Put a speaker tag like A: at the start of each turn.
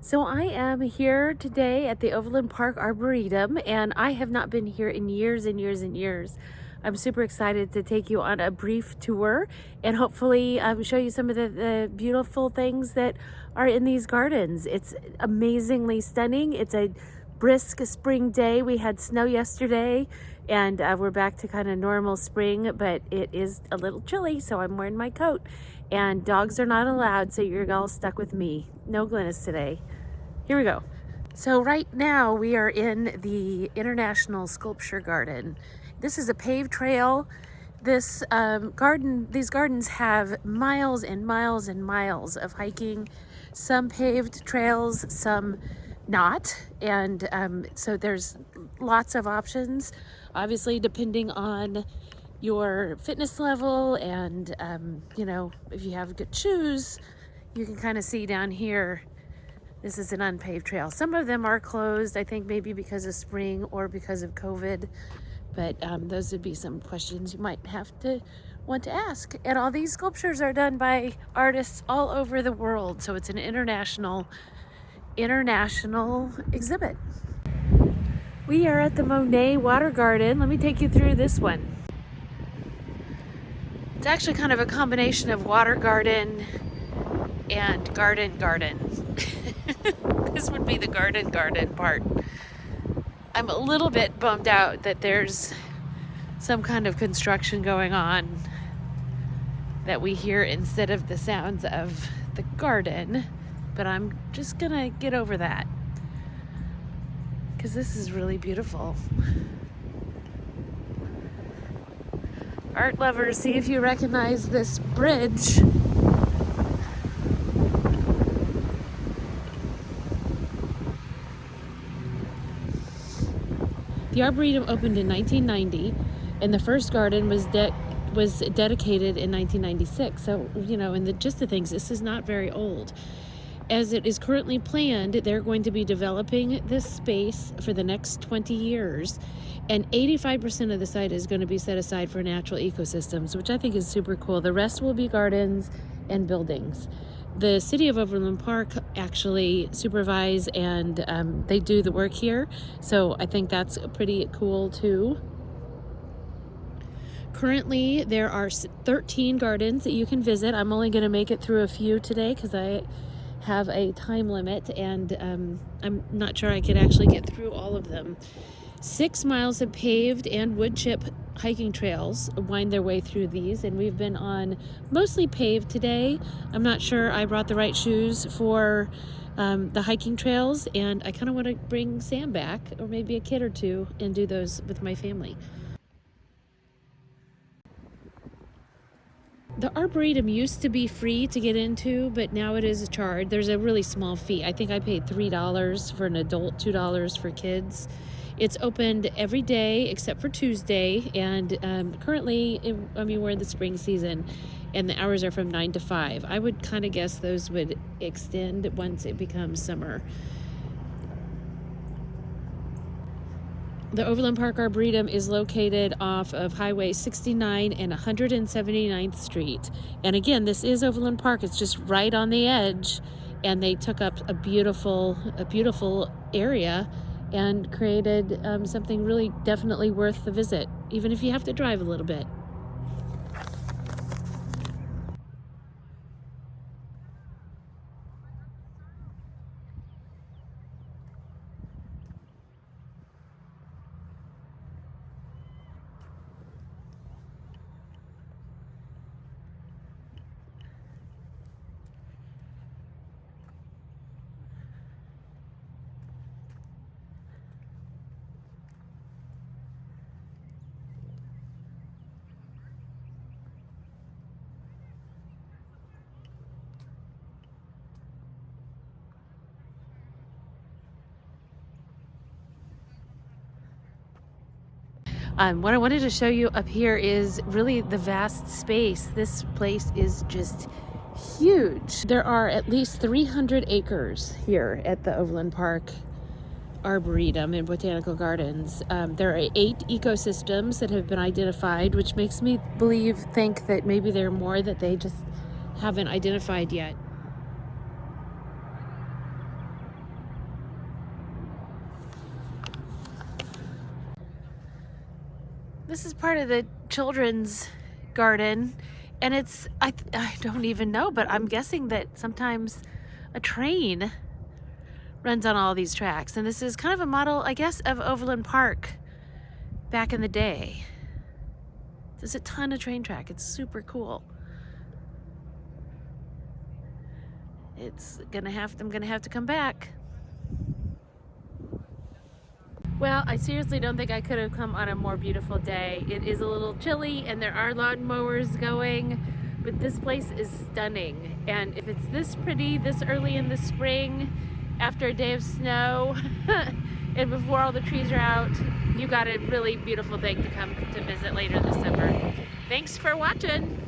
A: So I am here today at the Overland Park Arboretum, and I have not been here in years and years and years. I'm super excited to take you on a brief tour and hopefully show you some of the beautiful things that are in these gardens. It's amazingly stunning. It's a brisk spring day. We had snow yesterday, and we're back to kind of normal spring, but it is a little chilly, so I'm wearing my coat. And dogs are not allowed, so you're all stuck with me. No Glynis today. Here we go. So right now we are in the International Sculpture Garden. This is a paved trail. These gardens have miles and miles and miles of hiking, some paved trails, some not. And so there's lots of options, obviously depending on your fitness level and if you have good shoes. You can kind of see down here, this is an unpaved trail. Some of them are closed, I think maybe because of spring or because of COVID, but those would be some questions you might have to want to ask. And all these sculptures are done by artists all over the world, so it's an international exhibit. We are at the Monet Water Garden. Let me take you through this one. It's actually kind of a combination of water garden and garden. This would be the garden part. I'm a little bit bummed out that there's some kind of construction going on that we hear instead of the sounds of the garden, but I'm just gonna get over that because this is really beautiful. Art lovers, see if you recognize this bridge. The Arboretum opened in 1990, and the first garden was dedicated in 1996. So, in the gist of things, this is not very old. As it is currently planned, they're going to be developing this space for the next 20 years, and 85% of the site is going to be set aside for natural ecosystems, which I think is super cool. The rest will be gardens and buildings. The city of Overland Park actually supervise and they do the work here, so I think that's pretty cool too. Currently, there are 13 gardens that you can visit. I'm only going to make it through a few today because I have a time limit, and I'm not sure I could actually get through all of them. 6 miles of paved and wood chip hiking trails wind their way through these, and we've been on mostly paved today. I'm not sure I brought the right shoes for the hiking trails, and I kind of want to bring Sam back, or maybe a kid or two, and do those with my family. The Arboretum used to be free to get into, but now it is a charge. There's a really small fee. I think I paid $3 for an adult, $2 for kids. It's opened every day except for Tuesday, and currently, we're in the spring season, and the hours are from 9 to 5. I would kind of guess those would extend once it becomes summer. The Overland Park Arboretum is located off of Highway 69 and 179th Street. And again, this is Overland Park. It's just right on the edge. And they took up a beautiful area and created something really definitely worth the visit, even if you have to drive a little bit. What I wanted to show you up here is really the vast space. This place is just huge. There are at least 300 acres here at the Overland Park Arboretum and Botanical Gardens. There are 8 ecosystems that have been identified, which makes me think that maybe there are more that they just haven't identified yet. This is part of the children's garden, and it's, I don't even know, but I'm guessing that sometimes a train runs on all these tracks. And this is kind of a model, I guess, of Overland Park back in the day. There's a ton of train track. It's super cool. I'm gonna have to come back. Well, I seriously don't think I could have come on a more beautiful day. It is a little chilly and there are lawn mowers going, but this place is stunning. And if it's this pretty this early in the spring, after a day of snow, and before all the trees are out, you got a really beautiful thing to come to visit later this summer. Thanks for watching.